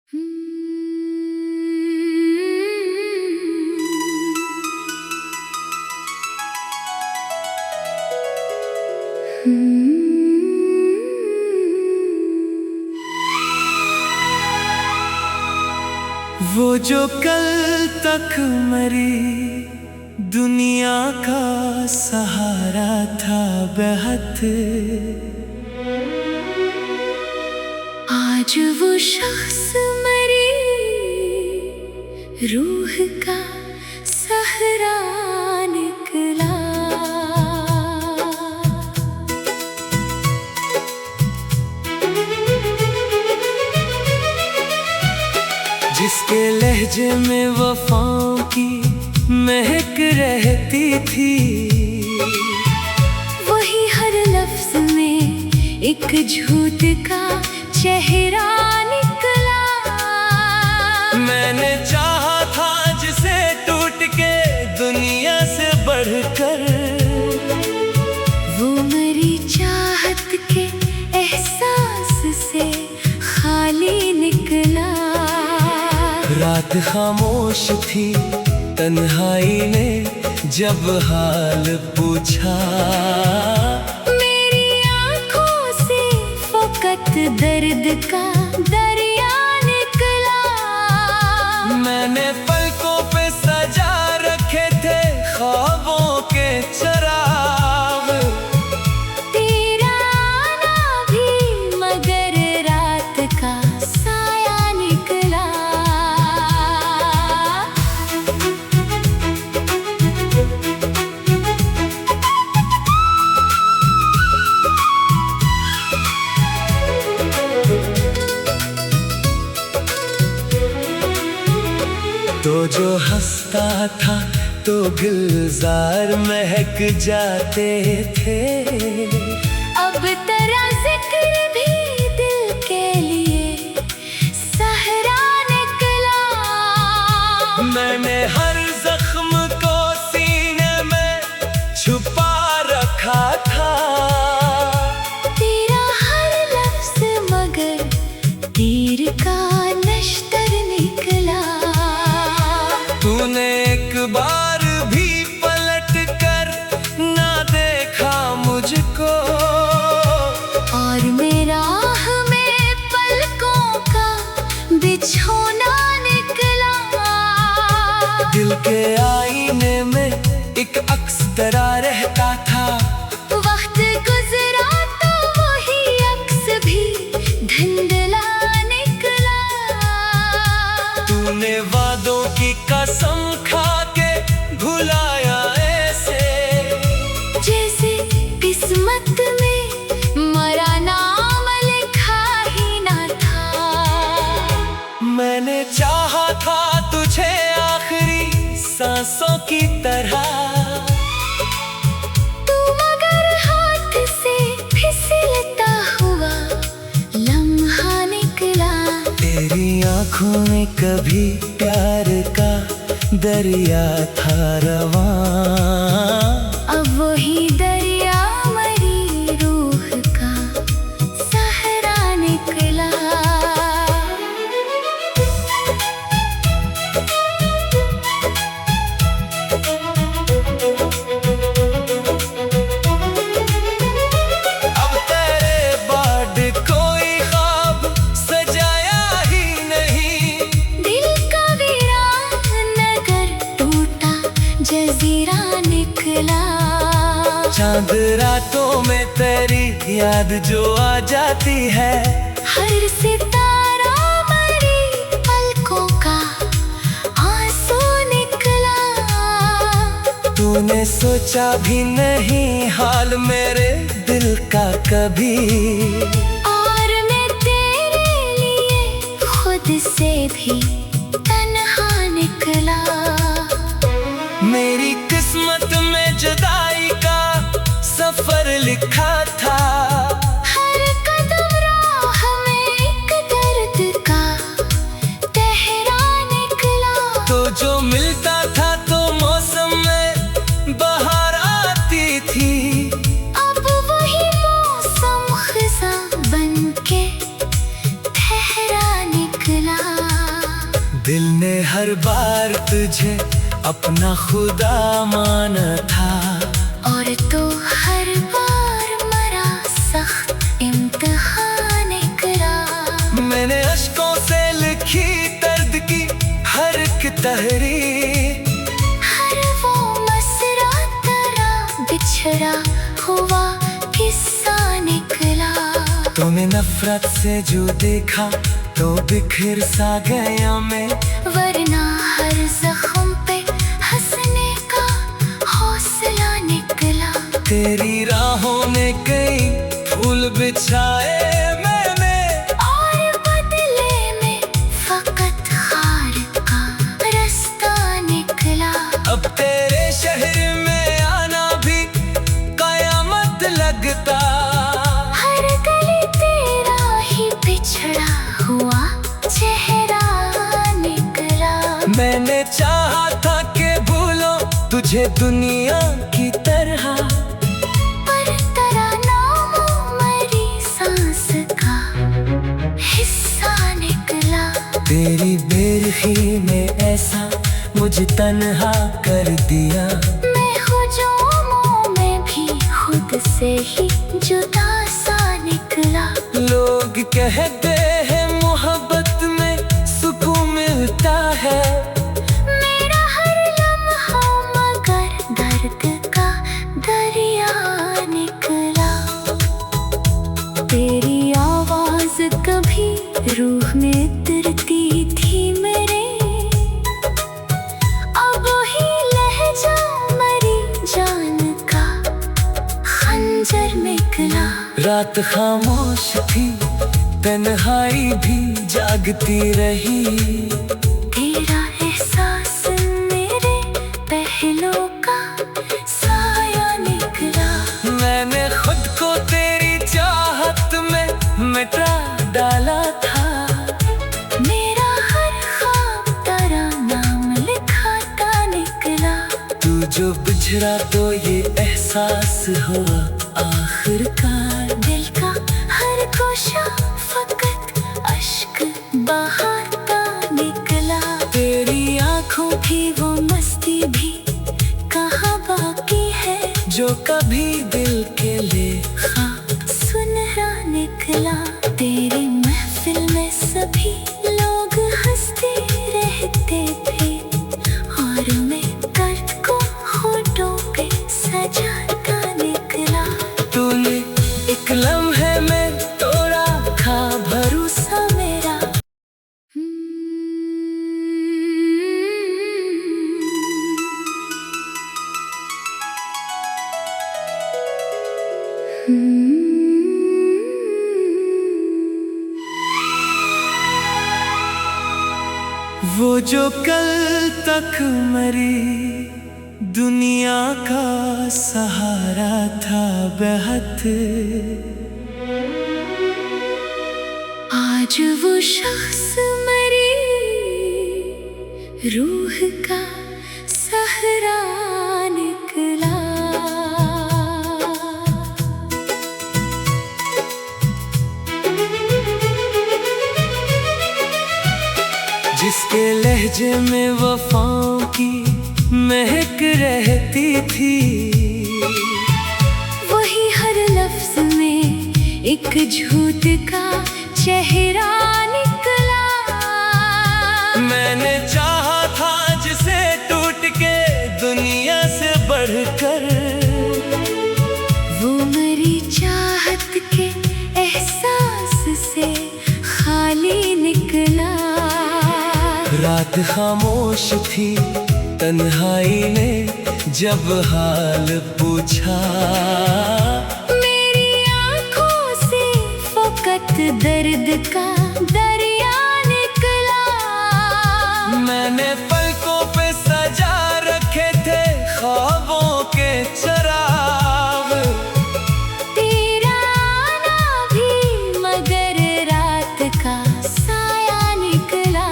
वो जो कल तक मरी दुनिया का सहारा था बेहद, आज वो शख्स मरी रूह का सहारा निकला। जिसके लहजे में वफाओं की महक रहती थी, वही हर लफ्ज में एक झूठ का चेहरा निकला। मैंने चाहा था जिसे टूट के दुनिया से बढ़कर, वो मरी चाहत के एहसास से खाली निकला। रात खामोश थी, तन्हाई ने जब हाल पूछा, मेरी आंखों से फकत दर्द का दरिया निकला। मैंने पलकों पे सजा रखे थे ख्वाबों के चराग, तेरा आना भी मगर रात का साया निकला। तो जो हंसता था तो गुलजार महक जाते थे, अब तेरा जिक्र भी दिल के लिए सहरा निकला। मैंने हर जख्म को सीने में छुपा रखा था, तेरा हर लफ्ज मगर तीर का नश्तर निकला। तूने एक बार भी पलट कर ना देखा मुझको, और मेरा राह में पलकों का बिछोना निकला। दिल के आईने में एक अक्स तरह रहता था, वक्त गुजरा तो वही अक्स भी धुंधला निकला। तूने वादों की कसम खा के भुलाया ऐसे, जैसे किस्मत में मरा नाम लिखा ही ना था। मैंने चाहा था तुझे आखिरी सांसों की तरह, तू मगर हाथ से फिसलता हुआ लम्हा निकला। तेरी आंखों में कभी प्यार का दरिया था रवां, अब वही दरिया मरी रूह का सहारा निकला। अब तेरे बाद कोई ख्वाब सजाया ही नहीं, दिल का वीरान नगर टूटा जजीरा निकला। चांद रातों में तेरी याद जो आ जाती है, हर सितारा मरी पलकों का आंसू निकला। तूने सोचा भी नहीं हाल मेरे दिल का कभी, और मैं तेरे लिए खुद से भी तन्हा निकला। मेरी किस्मत में जुदाई का सफर लिखा था, हर कदम राह में एक दर्द का तहरा निकला। तो जो मिलता था तो मौसम में बहार आती थी, अब वही मौसम खिज़ां बनके ठहरा निकला। हर बार तुझे अपना खुदा माना था, और तो हर बार मरा सख्त इम्तिहान निकला। मैंने अश्कों से लिखी दर्द की हर एक तहरीर, हर वो मसरा तेरा बिछड़ा हुआ किस्सा निकला। तूने नफरत से जो देखा तो बिखर सा गया मैं, वरना हर जख्म पे हंसने का हौसला निकला। तेरी राहों ने कई फूल बिछाए मैंने, और बदले में फकत हार का रास्ता निकला। अब तेरे शहर में आना भी कयामत लगता। हर गली तेरा ही बिछड़ा हुआ चेहरा निकला। मैंने चाहा था कि भूलो तुझे दुनिया की तरह, पर तेरा नाम मेरी सांस का हिस्सा निकला। तेरी बेरखी ने ऐसा मुझे तन्हा कर दिया। मैं हुजूमों में भी खुद से ही जुदा सा निकला। लोग कहते हैं मोहब्बत में सुकून मिलता है, मेरा हर लम्हा मगर दर्द का दरिया निकला। तेरी आवाज कभी रूह में उतरती थी मेरे, अब ही लहजा मरी जान का खंजर निकला। रात खामोश थी तन्हाई भी जागती रही, तेरा एहसास मेरे पहलों का साया निकला। मैंने खुद को तेरी चाहत में मिटा डाला था। मेरा हर ख्वाब तेरा नाम लिखाता निकला। तू जो बिछड़ा तो ये एहसास हुआ आखिरकार, दिल का हर गोशा फकत अश्क बहाता निकला। तेरी आंखों की वो मस्ती भी कहाँ बाकी है, जो कभी दिल के लेखा सुनहरा निकला। तेरी महफिल में सभी लोग हंसते रहते थे, और मैं दर्द को होठों पे सजाता निकला। तूने एक लम्हे में तोड़ा खा भरोसा मेरा। वो जो कल तक मरी दुनिया का सहारा था बेहद, आज वो शख्स मरी रूह का सहरा निकला। जिसके लहजे में वफाओं की महक रहती थी, वही हर लफ्ज में एक झूठ का चेहरा निकला। मैंने चाहा था जिसे टूट के दुनिया से बढ़कर, वो मेरी चाहत के एहसास से खाली निकला। रात खामोश थी तन्हाई ने जब हाल पूछा, मेरी आंखों से फकत दर्द का दरिया निकला। मैंने पलकों पे सजा रखे थे ख्वाबों के चराग, तेरा आना भी मगर रात का साया निकला।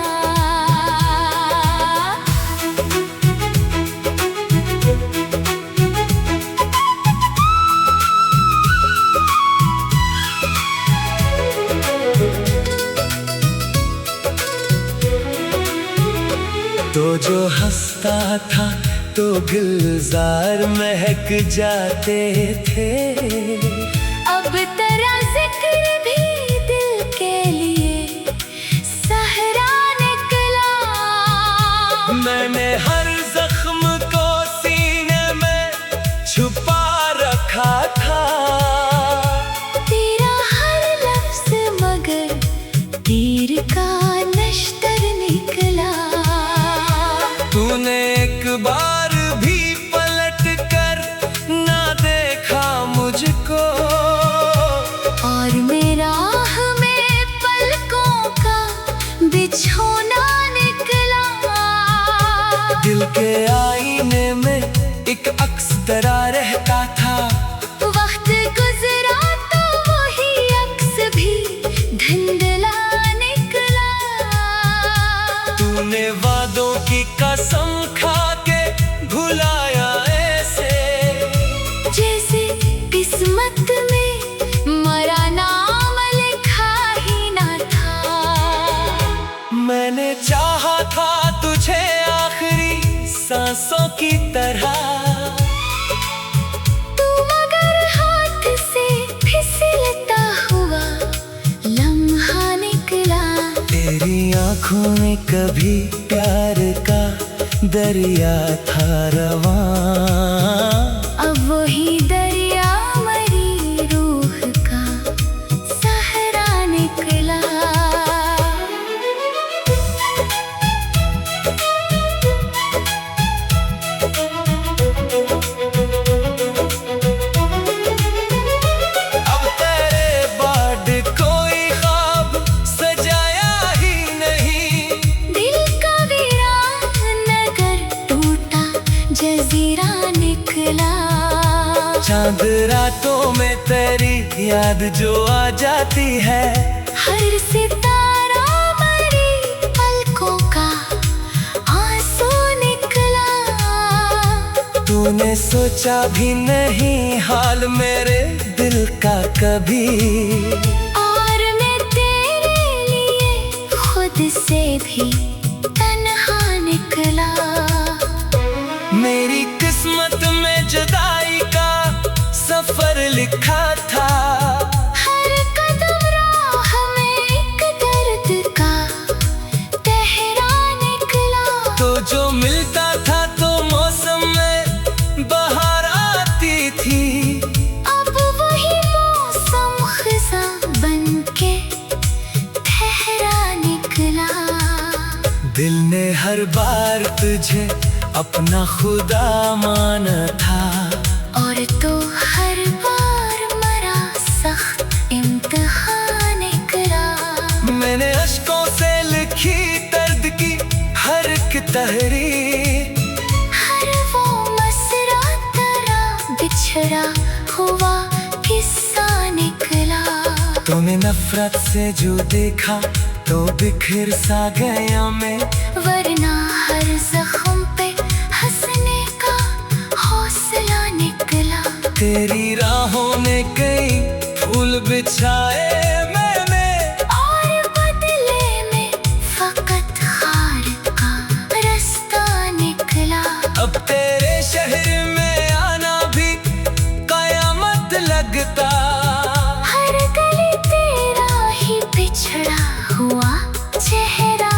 तो जो हंसता था तो गुलजार महक जाते थे। अब तेरा जिक्र भी दिल के लिए सहरा निकला। मैंने हर जख्म को सीने में छुपा रखा था। तेरा हर लफ्ज मगर तीर का नश्तर निकला। तूने एक बार भी पलट कर ना देखा मुझको, और मेरा में पलकों का बिछोना निकला। दिल के आईने में एक अक्स तेरा रहता था। वक्त गुजरा तो वही अक्स भी धुंधला निकला। तूने वादों की कसम खा के भुलाया ऐसे, जैसे किस्मत में मरा नाम लिखा ही ना था। मैंने चाहा था तुझे आखिरी सांसों की तरह। तू मगर हाथ से फिसलता हुआ लम्हा निकला। तेरी आंखों में कभी प्यार का दरिया था रवां। अब वही दरिया मरी रूह का सहरा निकला। अब तेरे बाद कोई ख्वाब सजाया ही नहीं। दिल का वीरान नगर टूटा जजीरा निकला। चांद रातों में तेरी याद जो आ जाती है। हर सितारा मरी पलकों का आंसू निकला। तूने सोचा भी नहीं हाल मेरे दिल का कभी। और मैं तेरे लिए खुद से भी तन्हा निकला। मेरी किस्मत में जुदाई का सफर लिखा था। हर कदम राह में एक दर्द का तहरा निकला। तो जो मिलता था तो मौसम में बहार आती थी। अब वही मौसम खिज़ां बनके ठहरा निकला। दिल ने हर बार तुझे अपना खुदा माना था। और तो हर बार मरा सख्त इम्तिहान निकला। मैंने अश्कों से लिखी दर्द की हर एक तहरीर। हर वो मसरा तेरा बिछड़ा हुआ किस्सा निकला। तूने नफरत से जो देखा तो बिखर सा गया मैं। वरना हर जख्म पे हंसने का हौसला निकला। तेरी राहों में कई फूल बिछाए मैंने। और बदले में फकत हार का रास्ता निकला। अब तेरे शहर में आना भी कयामत लगता। हर गली तेरा ही बिछड़ा हुआ चेहरा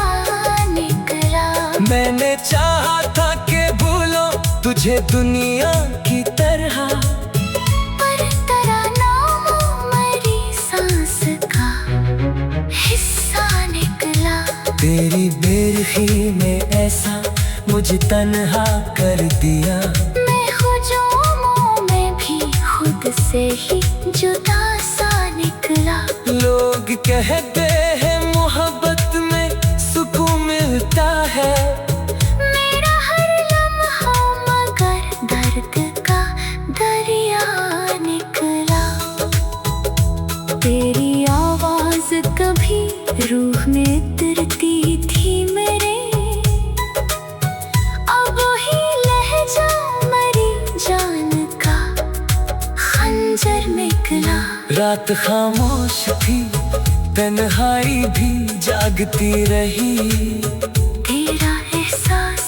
निकला। मैंने चाहा था कि भूलो तुझे दुनिया की तरह। पर तेरा नाम मरी सांस का हिस्सा निकला। तेरी बेरखी ने ऐसा मुझे तन्हा कर दिया। मैं हुजूमों में भी खुद से ही जुदा सा निकला। लोग कहते हैं मोहब्बत में सुकून मिलता है। मेरा हर लम्हा मगर दर्द का दरिया निकला। तेरी आवाज कभी रूह में उतरती थी मेरे। अब ही लहजा मरी जान का खंजर निकला। रात खामोश थी तन्हाई भी जागती रही। तेरा एहसास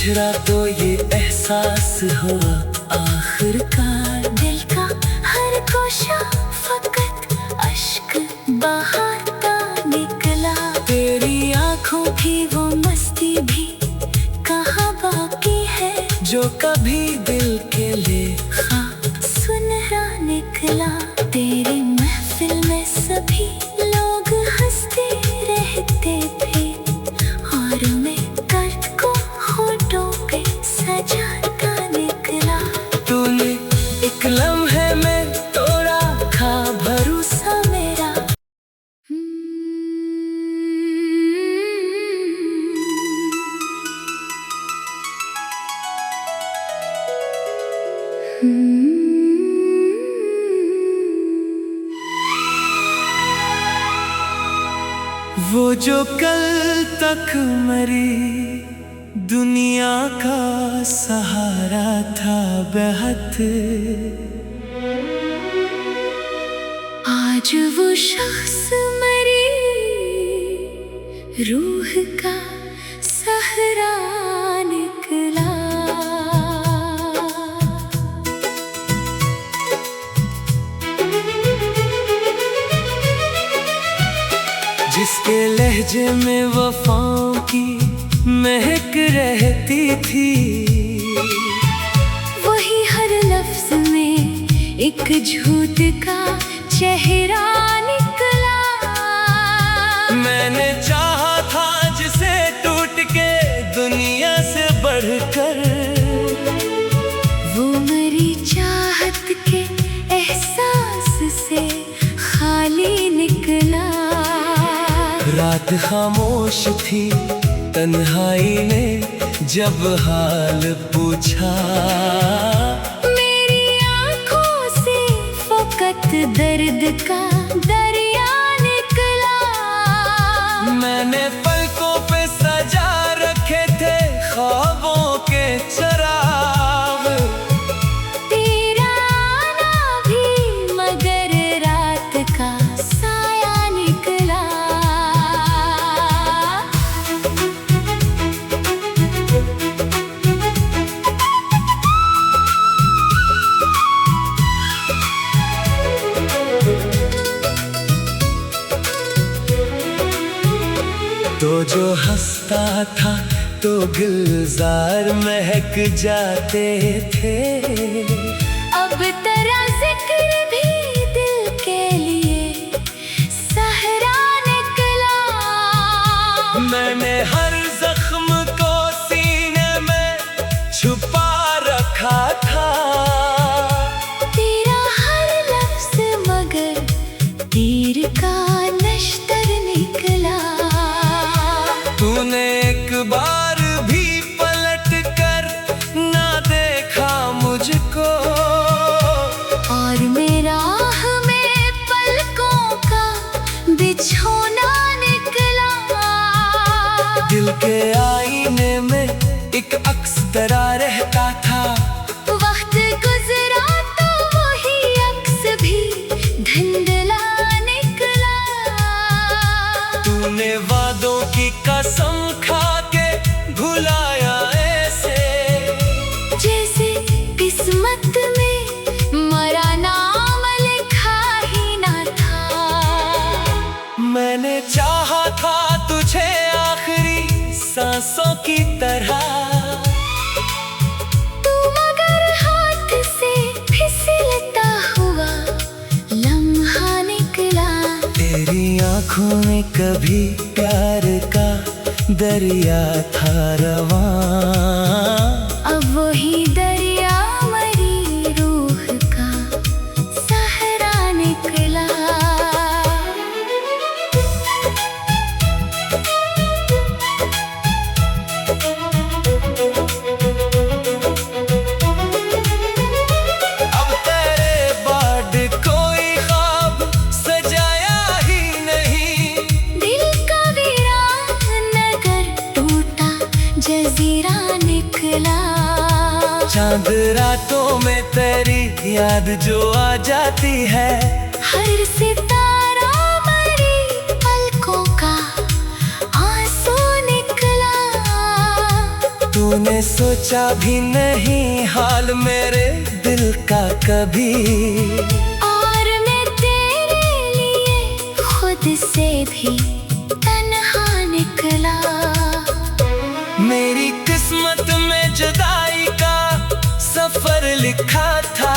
गुजरा तो ये एहसास हुआ आखिरकार। दिल का हर गोशा फकत अश्क बहाता निकला। तेरी आँखों की वो मस्ती भी कहाँ बाकी है, जो कभी दिल के ले सुनहरा निकला। तेरी महफिल में सभी लोग हंसते रहते थे, और मैं दर्द को होठों पे सजाता निकला। तूने एक लम्हे में तोड़ा खा भरोसा मेरा। वो जो कल तक मरी दुनिया का सहारा था बेहद, आज वो शख्स मरी रूह का सहारा निकला। जिसके लहजे में वफाओं की महक रहती थी, वही हर लफ्ज में एक झूठ का चेहरा निकला। मैंने चाहा था जिसे टूट के दुनिया से बढ़कर, वो मरी चाहत के एहसास से खाली निकला। रात खामोश थी तन्हाई ने जब हाल पूछा, मेरी आँखों से फकत दर्द का दरिया निकला। मैंने पलकों पे सजा रखे थे ख्वाबों के चराग। तेरा आना भी मगर रात का साया निकला। तो जो हंसता था तो गुलजार महक जाते थे, अब तेरा जिक्र भी दिल के लिए सहरा निकला। मैंने हर जख्म को सीने में छुपा रखा था, तेरा हर लफ्ज मगर तीर का नश्तर निकला। तूने एक बार भी पलट कर ना देखा मुझको, और मेरा राह में पलकों का बिछोना निकला। दिल के आईने में एक अक्स तरा रहता था, वक्त गुजरा तो वही अक्स भी धुंधला निकला। तूने वादों की कसम खा के भुलाया ऐसे, जैसे किस्मत में मरा नाम लिखा ही ना था। मैंने चाहा था तुझे आखिरी सांसों की तरह, तू मगर हाथ से फिसलता हुआ लम्हा निकला। तेरी आंखों में कभी प्यार का दरिया था रवां, अब वही दरिया मरी रूह का सहारा निकला। अब तेरे बाद कोई ख्वाब सजाया ही नहीं, दिल का वीरान नगर टूटा जजीरा निकला। चांद रातों में तेरी याद जो आ जाती है, हर सितारा मरी पलकों का आंसू निकला। तू तूने सोचा भी नहीं हाल मेरे दिल का कभी, और मैं तेरे लिए खुद से भी तन्हा निकला। मेरी किस्मत में जुदाई का सफर लिखा था,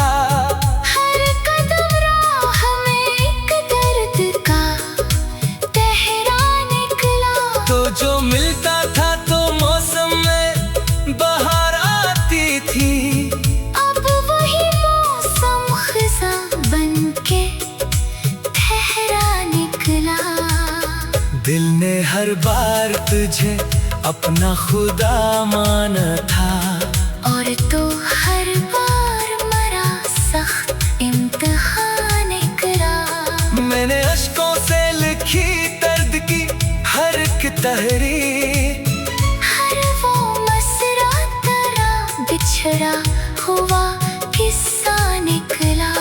हर कदम राह में एक दर्द का तहरा निकला। तो जो मिलता था तो मौसम में बहार आती थी, अब वही मौसम खिज़ा बनके ठहरा निकला। दिल ने हर बार तुझे अपना खुदा माना था, और तो हर बार मरा सख्त इम्तिहान निकला। मैंने अश्कों से लिखी दर्द की हर एक तहरीर, हर वो मसरा तेरा बिछड़ा हुआ किस्सा निकला।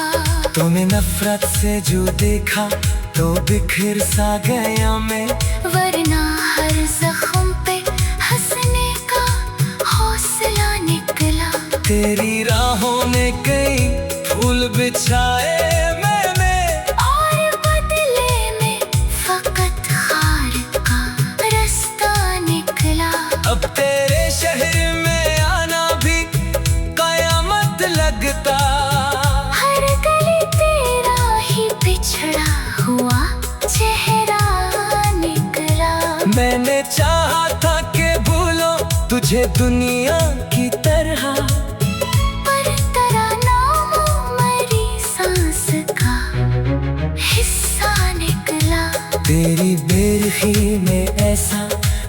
तूने नफरत से जो देखा तो बिखर सा गया मैं, वरना हर जख्म पे हंसने का हौसला निकला। तेरी राहों ने कई फूल बिछाए मैंने, और बदले में फकत हार का रास्ता निकला। अब तेरे शहर में आना भी कयामत लगता। हर गली तेरा ही बिछड़ा हुआ चेहरा निकला। मैंने चाहा था कि भूलो तुझे दुनिया की तरह, पर तेरा नाम मेरी सांस का हिस्सा निकला। तेरी बेरखी ने ऐसा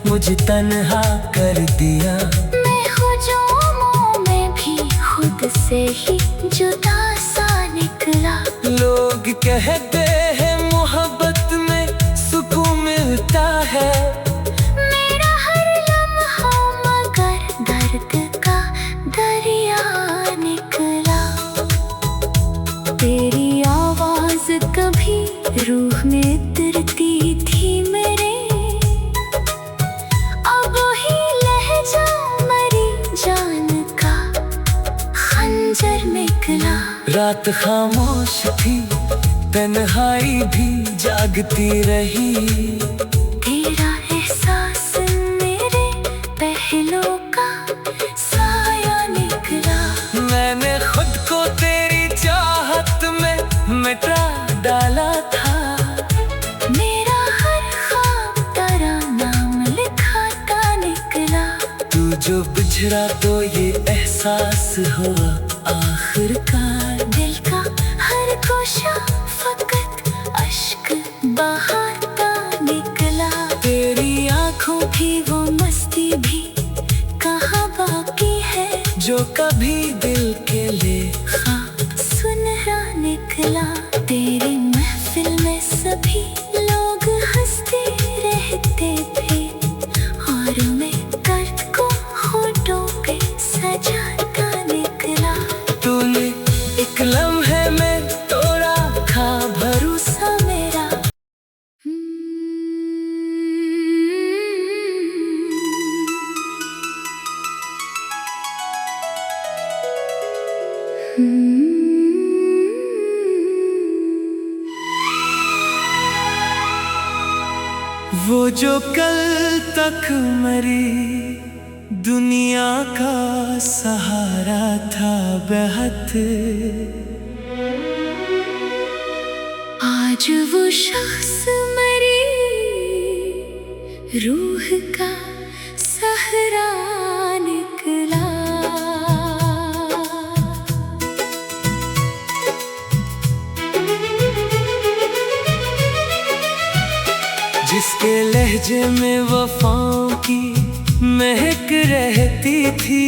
मुझे तन्हा कर दिया। मैं हुजूमों में भी खुद से ही जुदा सा निकला। लोग कहते हैं मोहब्बत में सुकून मिलता है, मेरा हर लम्हा मगर दर्द का दरिया निकला। तेरी आवाज कभी रूह में उतरती थी मेरे, अब ही लहजा मरी जान का खंजर निकला। रात खामोश थी तन्हाई भी जागती रही, तेरा एहसास मेरे पहलों का साया निकला। मैंने खुद को तेरी चाहत में मिटा डाला था, मेरा हर ख्वाब तेरा नाम लिखाता निकला। तू जो बिछड़ा तो ये एहसास हुआ आखिरकार। दिल का हर गोशा फकत अश्क बहाता निकला। तेरी आँखों की वो मस्ती भी कहाँ बाकी है, जो कभी दिल के लिए ख्वाब सुनहरा निकला। तेरी महफिल में सभी लोग हंसते रहते थे, और मैं दर्द को होठों पे सजाता निकला। तूने एक लम्हे में तोड़ा था भरोसा मेरा वो जो कल तक मरी दुनिया का सहारा था बेहद, आज वो शख्स मरी रूह का सहरा निकला। जिसके लहजे में वफाओं की महक रहती थी,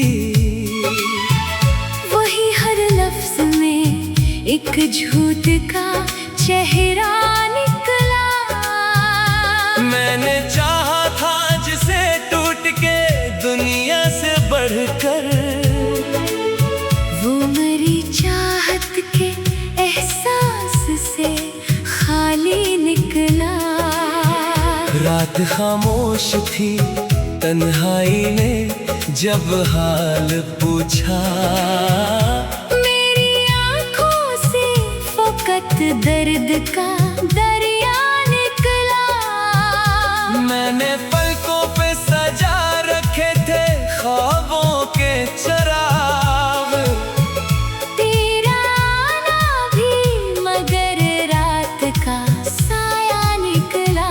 वही हर लफ्ज में एक झूठ का चेहरा निकला। मैंने चाहा था जिसे टूट के दुनिया से बढ़कर, वो मरी चाहत के एहसास से खाली निकला। रात खामोश थी तन्हाई ने जब हाल पूछा, मेरी आंखों से फकत दर्द का दरिया निकला। मैंने पलकों पे सजा रखे थे ख्वाबों के चराग, तेरा आना भी मगर रात का साया निकला।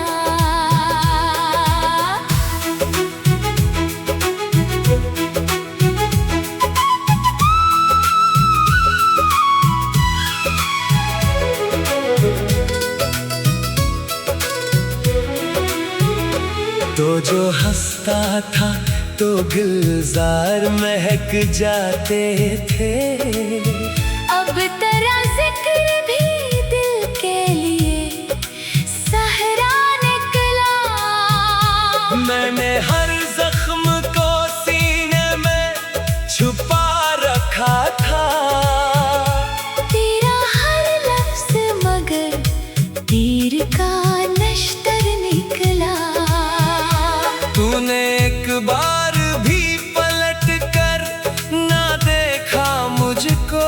तो जो हंसता था तो गुलजार महक जाते थे, अब तेरा जिक्र भी दिल के लिए सहरा निकला। मैंने हर जख्म को सीने में छुपा रखा था, तेरा हर लफ्ज मगर तीर का नश्तर निकला। तूने एक बार भी पलट कर ना देखा मुझको,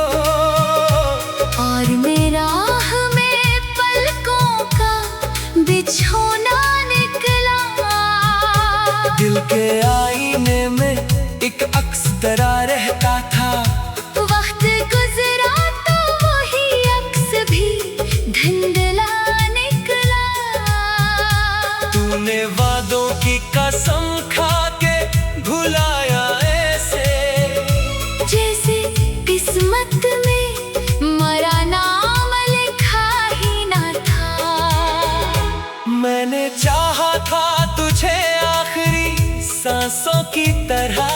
और मेरा आह में पलकों का बिछोना निकला। दिल के आईने में एक अक्स तरह रहता था, वक्त गुजरा तो वही अक्स भी धुंधला निकला। तूने वादों की कसम खा के भुलाया ऐसे, जैसे किस्मत में मरा नाम लिखा ही ना था। मैंने चाहा था तुझे आखिरी सांसों की तरह,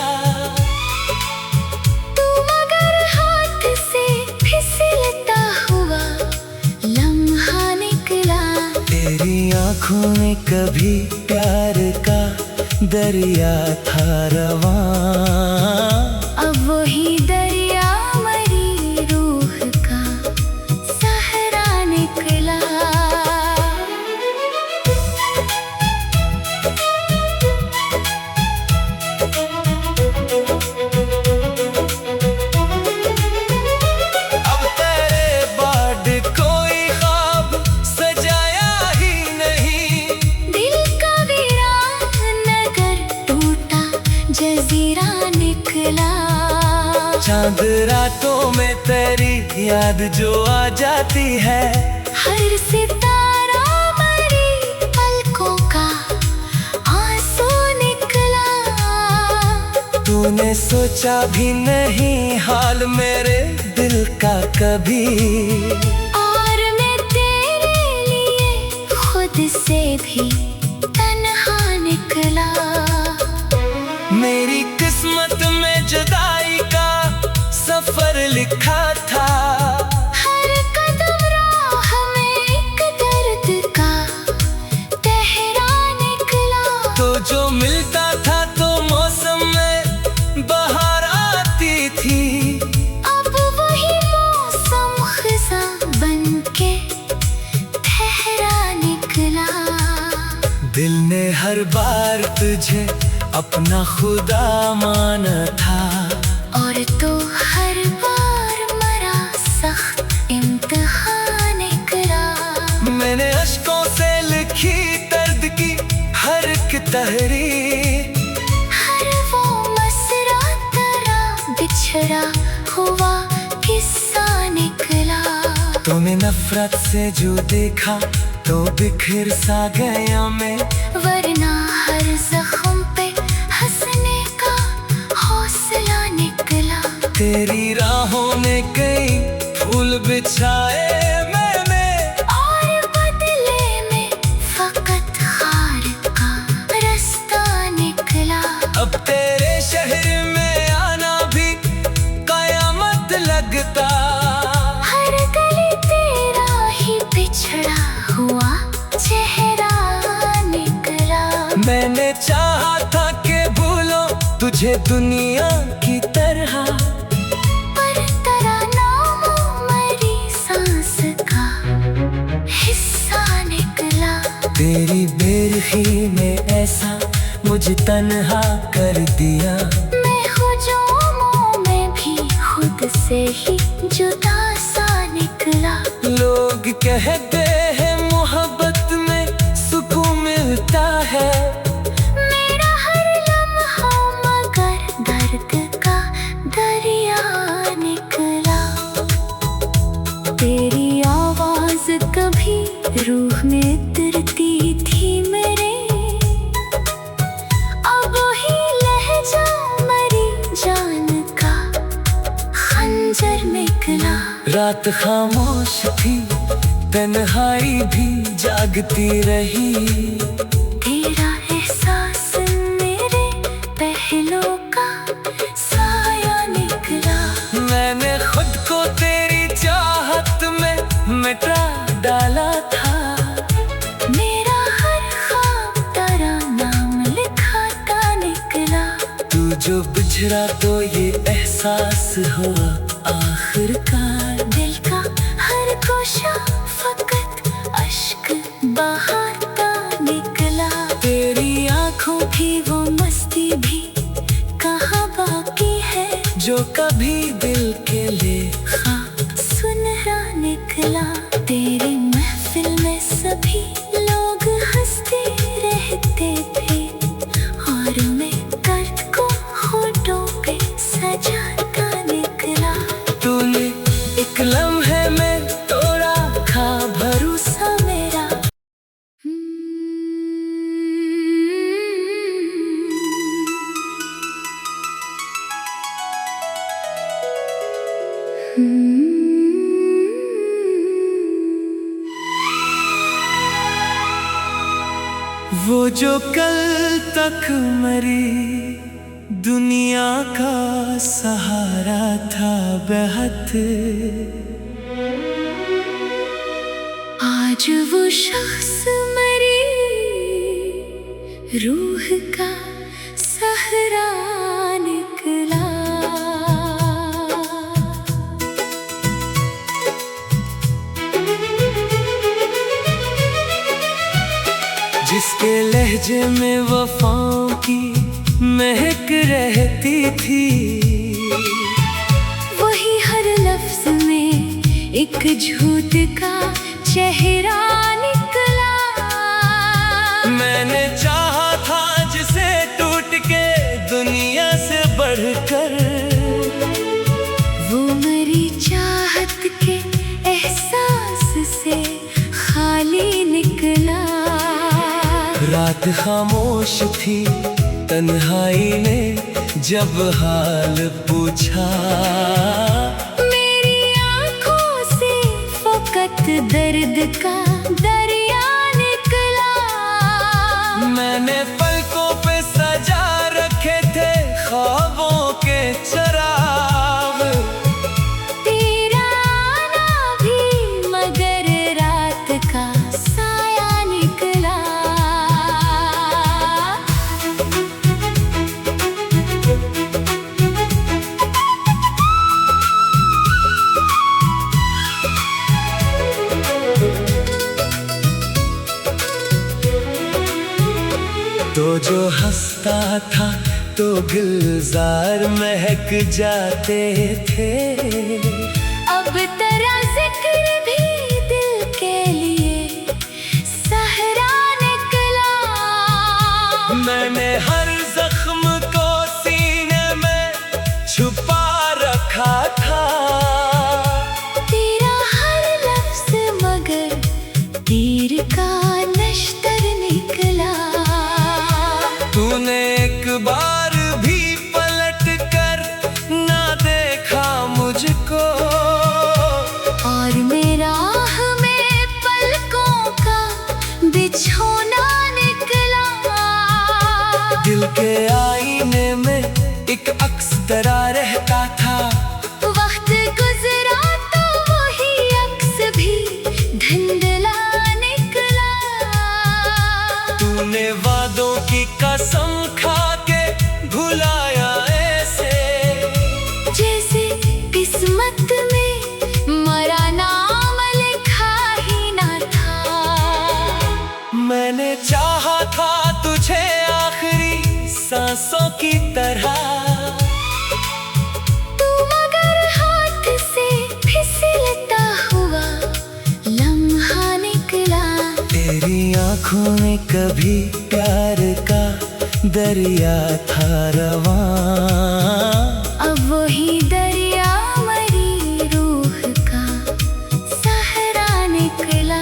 तू मगर हाथ से फिसलता हुआ लम्हा निकला। तेरी आंखों में कभी प्यार का दरिया था रवां, अब वही दरिया मरी रूह का सहरा निकला। अब तेरे बाद कोई ख्वाब सजाया ही नहीं, दिल का वीरान नगर टूटा जजीरा निकला। चांद रातों में तेरी याद जो आ जाती है, हर सितारा मरी पलकों का आंसू निकला। तूने सोचा भी नहीं हाल मेरे दिल का कभी, और मैं तेरे लिए खुद से भी तन्हा निकला। मेरी किस्मत में जुदाई का सफर लिखा था, हर कदम राह में एक दर्द का तहरा निकला। तो जो मिलता था तो मौसम में बहार आती थी, अब वही मौसम खिज़ा बनके ठहरा निकला। दिल ने हर बार तुझे अपना खुदा माना था, और तो हर बार मरा सख्त इम्तिहान निकला। मैंने अश्कों से लिखी दर्द की हर एक तहरीर, हर वो मसरा तेरा बिछड़ा हुआ किस्सा निकला। तूने नफरत से जो देखा तो बिखर सा गया मैं, वरना हर जख्म पे हंसने का हौसला निकला। तेरी राहों ने कई फूल बिछाए मैंने, और बदले में फकत हार का रास्ता निकला। अब तेरे शहर में आना भी कयामत लगता, हर गली तेरा ही बिछड़ा हुआ चेहरा निकला। मैंने चाहा था कि भूलो तुझे दुनिया की तरह, पर तेरा नाम मेरी सांस का हिस्सा निकला। तेरी बेरखी में ऐसा मुझे तन्हा कर दिया। मैं हुजूमों में भी खुद से ही जुदा सा निकला। लोग कहते हैं मोहब्बत में सुकून मिलता है, मेरा हर लम्हा मगर दर्द का दरिया निकला। तेरी आवाज कभी रूह में उतरती थी मेरे, अब ही लहजा मरी जान का खंजर निकला। रात खामोश थी, तन्हाई भी जागती रही। तेरा एहसास मेरे पहलों का साया निकला। मैंने खुद को तेरी चाहत में मिटा डाला था, मेरा हर ख्वाब तेरा नाम लिखाता निकला। तू जो बिछड़ा तो ये एहसास हुआ आखिरकार। दिल का हर गोशा फकत अश्क बहाता निकला। तेरी आंखों की वो मस्ती भी कहाँ बाकी है, जो कभी दिल के लिए सुनहरा निकला। तेरी महफिल में सभी लोग हंसते रहते थे, और मैं दर्द को होठों पे सजाता निकला। तूने एक लम्हे में तोड़ा था भरोसा मेरा वो जो कल तक मरी दुनिया का सहारा था बेहद, आज वो शख्स मरी रूह का सहारा निकला। जिसके लहजे में वफाओं की महक रहती थी, वही हर लफ्ज में एक झूठ का चेहरा निकला। मैंने चाहा था जिसे टूट के दुनिया से बढ़कर, वो मरी चाहत के एहसास से खाली निकला। रात खामोश थी, तन्हाई ने जब हाल पूछा, मेरी आंखों से फकत दर्द का दरिया निकला। मैंने पलकों पे सजा रखे थे ख्वाबों के चराग, तेरा आना भी मगर रात का साया निकला। तो जो हंसता था तो गुलजार महक जाते थे, अब तेरा जिक्र भी दिल के लिए सहरा निकला। मैंने हर जख्म को सीने में छुपा रखा था, तेरा हर लफ्ज मगर तीर का नश्तर निकला। तूने एक बार भी पलट कर ना देखा मुझको, और मेरा में पलकों का बिछोना निकला। दिल के आईने में एक अक्स तरा रहता था, वक्त गुजरा तो वही अक्स भी धुंधला निकला। तूने वादों की कसम खा के भुलाया ऐसे, जैसे किस्मत में मरा नाम लिखा ही ना था। मैंने चाहा था तुझे आखिरी सांसों की तरह। तू मगर हाथ से फिसलता हुआ लम्हा निकला। तेरी आंखों में कभी प्यार का दरिया था रवां। अब वही दरिया मरी रूह का सहरा निकला।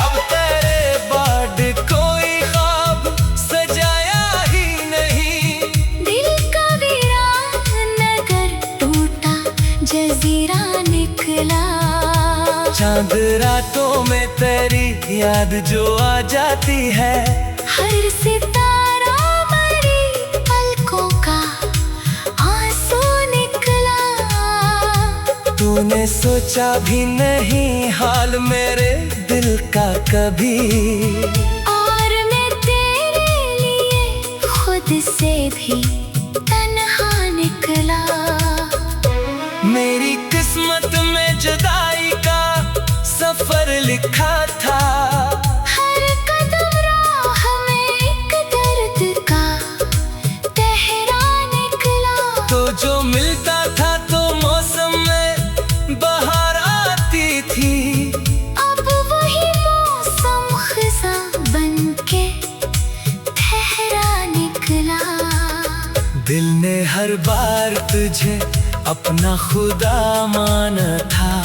अब तेरे बाद कोई ख्वाब सजाया ही नहीं। दिल का वीरान नगर टूटा जजीरा निकला। चांद रातों में तेरी याद जो आ जाती है। हर सितारा मरी पलकों का आंसू निकला। तूने सोचा भी नहीं हाल मेरे दिल का कभी। और मैं तेरे लिए खुद से भी तन्हा निकला। मेरी किस्मत में जुदाई का सफर लिखा था। हर कदम राह में एक दर्द का तहरा निकला। तो जो मिलता था तो मौसम में बहार आती थी। अब वही मौसम खिज़ा बनके ठहरा निकला। दिल ने हर बार तुझे अपना खुदा माना था।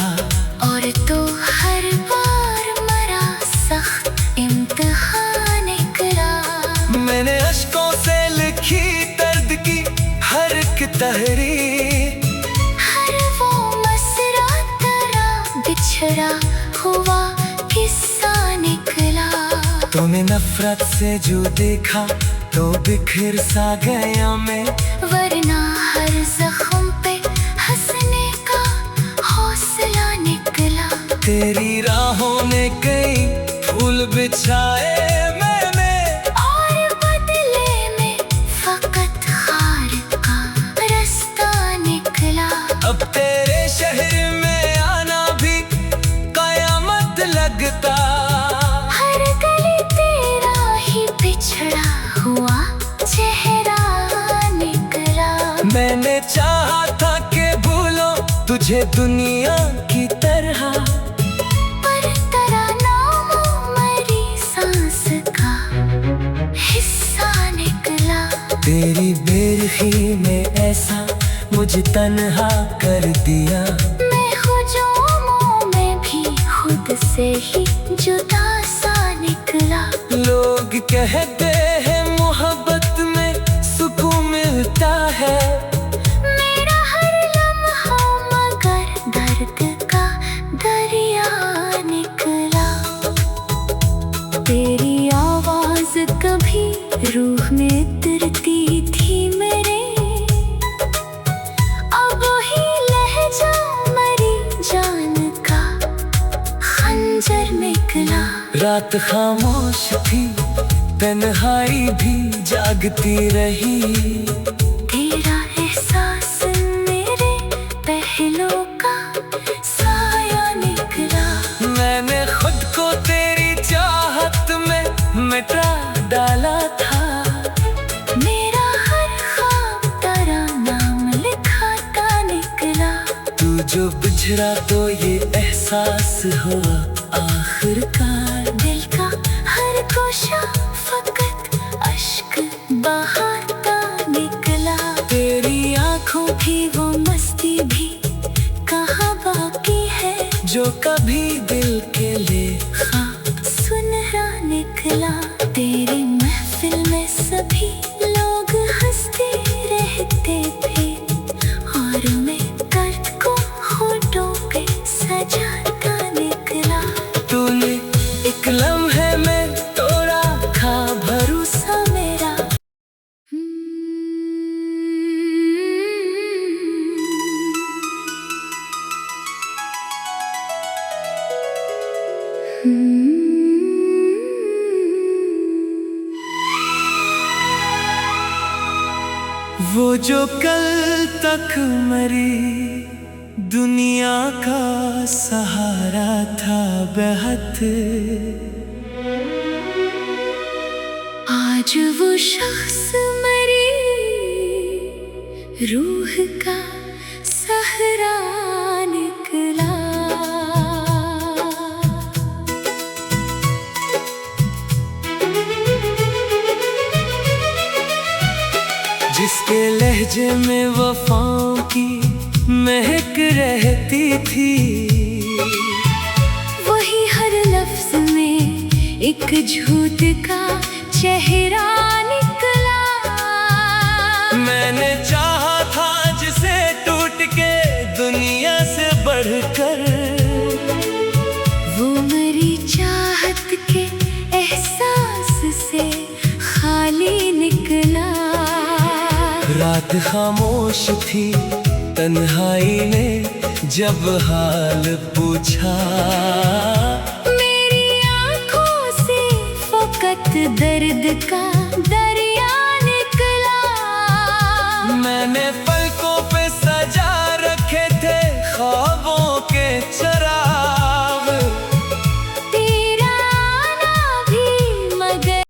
और तो हर बार मरा सख्त इम्तिहान निकला। मैंने अश्कों से लिखी दर्द की हर एक तहरीर। हर वो मसरा तेरा बिछड़ा हुआ किस्सा निकला। तूने नफरत से जो देखा तो बिखर सा गया मैं। वरना हर जख्म पे हंसने का हौसला निकला। तेरी राहों ने कई फूल बिछाए मैंने। और बदले में फकत खार का रास्ता निकला। अब तेरे शहर में आना भी कयामत लगता। हर गली तेरा ही बिछड़ा हुआ चेहरा निकला। मैंने चाहा था कि भूलो तुझे दुनिया की तरह। पर तेरा नाम मरी सांस का हिस्सा निकला। तेरी बेरखी में ऐसा मुझे तन्हा कर दिया। मैं हुजूमों में भी खुद से ही जुदा सा निकला। लोग कहते हैं मोहब्बत में सुकून मिलता है। मेरा हर लम्हा मगर दर्द का दरिया निकला। तेरी आवाज कभी रूह में उतरती थी मेरे। अब ही लहजा मरी जान का खंजर निकला। रात खामोश थी तन्हाई भी जागती रही। तेरा एहसास मेरे पहलों का साया निकला। मैंने खुद को तेरी चाहत में मिटा डाला था। मेरा हर ख्वाब तेरा नाम लिखाता निकला। तू जो बिछड़ा तो ये एहसास हुआ आखिरकार। दिल का हर गोशा फकत अश्क बहाता निकला। तेरी आँखों की वो मस्ती भी कहाँ बाकी है। जो कभी दिल के ले सुनहरा निकला। तेरी महफिल में सभी लोग हंसते रहते थे। और मैं दर्द को होठों पे सजाता निकला। तूने एक लम्हे में तोड़ा खा भरोसा मेरा। वो जो कल तक मरी दुनिया का सहारा था बेहद, आज वो शख्स मरी रूह का सहारा निकला। जिसके लहजे में वफाओं की महक रहती थी, वही हर लफ्ज में एक झूठ का चेहरा निकला। मैंने चाहा था जिसे टूट के दुनिया से बढ़कर, वो मरी चाहत के एहसास से खाली निकला। रात खामोश थी तन्हाई ने जब हाल पूछा, मेरी आंखों से फकत दर्द का